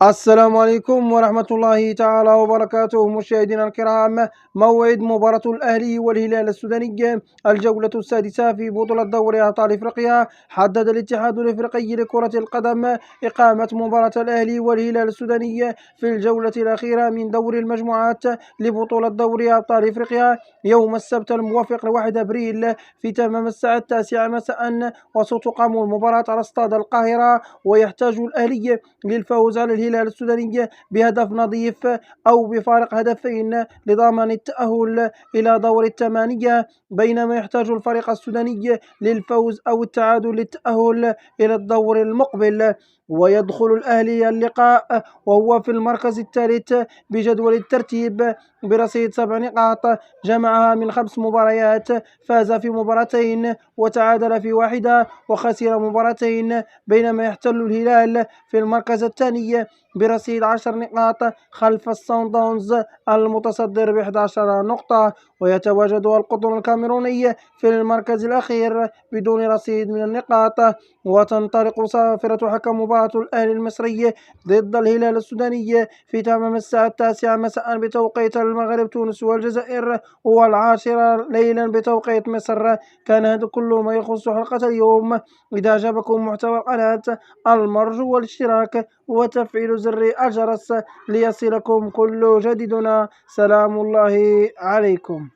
السلام عليكم ورحمة الله تعالى وبركاته مشاهدينا الكرام. موعد مباراة الأهلي والهلال السوداني الجولة السادسة في بطولة دوري أبطال إفريقيا. حدد الاتحاد الإفريقي لكرة القدم إقامة مباراة الأهلي والهلال السوداني في الجولة الأخيرة من دور المجموعات لبطولة دوري أبطال إفريقيا يوم السبت الموافق 1 أبريل في تمام الساعة 9 مساء، وستقام المباراة على استاد القاهرة. ويحتاج الأهلي للفوز على الهلال السوداني بهدف نظيف أو بفارق هدفين لضمان التأهل إلى دور الثمانية، بينما يحتاج الفريق السوداني للفوز أو التعادل للتأهل إلى الدور المقبل. ويدخل الأهلي اللقاء وهو في المركز الثالث بجدول الترتيب برصيد 7 نقاط، جمعها من 5 مباريات، فاز في مباراتين وتعادل في واحدة وخسر مباراتين، بينما يحتل الهلال في المركز الثاني برصيد 10 نقاط خلف الصن داونز المتصدر ب11 نقطة. ويتواجد القطن الكاميروني في المركز الأخير بدون رصيد من النقاط. وتنطلق صافرة حكم مباراة الأهلي المصري ضد الهلال السوداني في تمام الساعة 9 مساء بتوقيت المغرب، تونس والجزائر، والعاشرة ليلا بتوقيت مصر. كان هذا كل ما يخص حلقة اليوم. إذا أعجبكم محتوى القناة المرجو الاشتراك وتفعيل زر الجرس ليصلكم كل جديدنا. سلام الله عليكم.